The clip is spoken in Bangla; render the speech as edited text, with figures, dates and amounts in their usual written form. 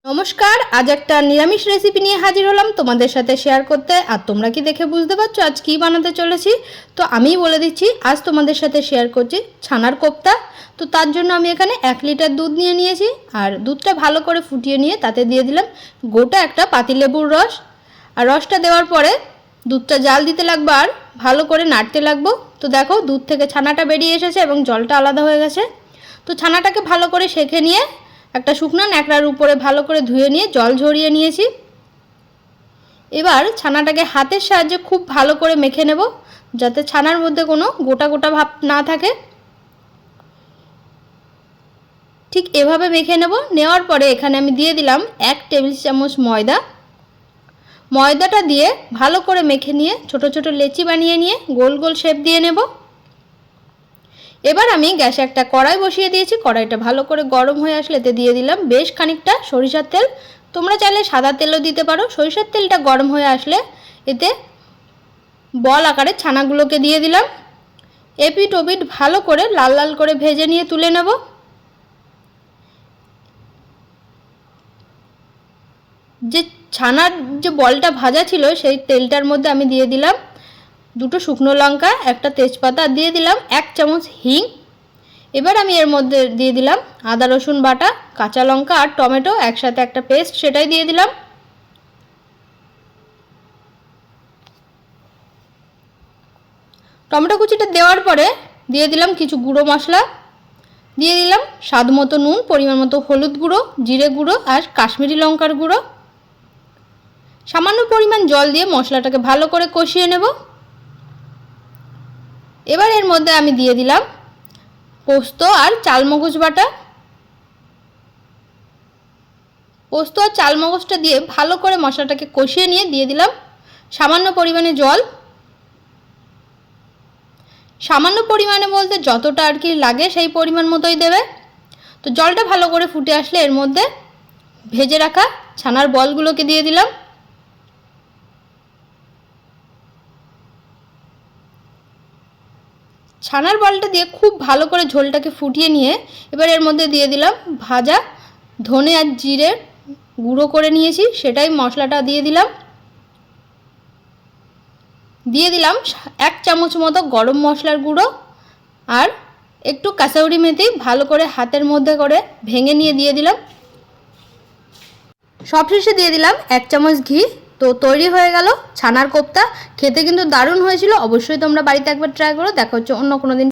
নমস্কার, আজ একটা নিরামিষ রেসিপি নিয়ে হাজির হলাম তোমাদের সাথে শেয়ার করতে। আর তোমরা কি দেখে বুঝতে পারছো আজ কী বানাতে চলেছি? তো আমিই বলে দিচ্ছি, আজ তোমাদের সাথে শেয়ার করছি ছানার কোপ্তা। তো তার জন্য আমি এখানে 1 লিটার দুধ নিয়ে নিয়েছি, আর দুধটা ভালো করে ফুটিয়ে নিয়ে তাতে দিয়ে দিলাম গোটা একটা পাতিলেবুর রস। আর রসটা দেওয়ার পরে দুধটা জাল দিতে লাগবে আর ভালো করে নাড়তে লাগবো। তো দেখো দুধ থেকে ছানাটা বেরিয়ে এসেছে এবং জলটা আলাদা হয়ে গেছে। তো ছানাটাকে ভালো করে সেঁকে নিয়ে একটা শুকনো ন্যাকড়ার উপরে ভালো করে ধুয়ে নিয়ে জল ঝরিয়ে নিয়েছি। এবার ছানাটাকে হাতের সাহায্যে খুব ভালো করে মেখে নেব, যাতে ছানার মধ্যে কোনো গোটা গোটা ভাব না থাকে। ঠিক এভাবে মেখে নেব। নেওয়ার পরে এখানে আমি দিয়ে দিলাম 1 টেবিল চামচ ময়দা। ময়দাটা দিয়ে ভালো করে মেখে নিয়ে ছোট ছোট লেচি বানিয়ে নিয়ে গোল গোল শেপ দিয়ে নেব। এবার আমি গ্যাসে একটা কড়াই বসিয়ে দিয়েছি। কড়াইটা ভালো করে গরম হয়ে আসলে এতে দিয়ে দিলাম বেশ খানিকটা সরিষার তেল। তোমরা চাইলে সাদা তেলও দিতে পারো। সরিষার তেলটা গরম হয়ে আসলে এতে বল আকারে ছানাগুলোকে দিয়ে দিলাম। এপিট ওপিট ভালো করে লাল লাল করে ভেজে নিয়ে তুলে নেব। যে ছানার যে বলটা ভাজা ছিল সেই তেলটার মধ্যে আমি দিয়ে দিলাম 2টো শুকনো লঙ্কা, একটা তেজপাতা, দিয়ে দিলাম 1 চামচ হিং। এবার আমি এর মধ্যে দিয়ে দিলাম আদা রসুন বাটা, কাঁচা লঙ্কা আর টমেটো একসাথে একটা পেস্ট, সেটাই দিয়ে দিলাম। টমেটো কুচিটা দেওয়ার পরে দিয়ে দিলাম কিছু গুঁড়ো মশলা, দিয়ে দিলাম স্বাদ মতো নুন, পরিমাণ মতো হলুদ গুঁড়ো, জিরে গুঁড়ো আর কাশ্মীরি লঙ্কার গুঁড়ো। সামান্য পরিমাণ জল দিয়ে মশলাটাকে ভালো করে কষিয়ে নেব। এবার এর মধ্যে আমি দিয়ে দিলাম পোস্ত আর চালমগজ বাটা। পোস্ত আর চালমগজটা দিয়ে ভালো করে মশলাটাকে কষিয়ে নিয়ে দিয়ে দিলাম সামান্য পরিমাণে জল। সামান্য পরিমাণে বলতে যতটা আর কি লাগে সেই পরিমাণ মতোই দেবে। তো জলটা ভালো করে ফুটে আসলে এর মধ্যে ভেজে রাখা ছানার বলগুলোকে দিয়ে দিলাম। ছানার বলটা দিয়ে খুব ভালো করে ঝোলটাকে ফুটিয়ে নিয়ে এবার এর মধ্যে দিয়ে দিলাম ভাজা ধনে আর জিরে গুঁড়ো করে নিয়েছি, সেটাই মশলাটা দিয়ে দিলাম। দিয়ে দিলাম 1 চামচ মতো গরম মশলার গুঁড়ো আর একটু কাসৌরি মেথি ভালো করে হাতের মধ্যে করে ভেঙে নিয়ে দিয়ে দিলাম। সবশেষে দিয়ে দিলাম 1 চামচ ঘি। তো তৈরি হয়ে গেল ছানার কোপ্তা। খেতে কিন্তু দারুণ হয়েছিল। অবশ্যই তোমরা বাড়িতে একবার ট্রাই করো। দেখা হচ্ছে অন্য কোনো দিন।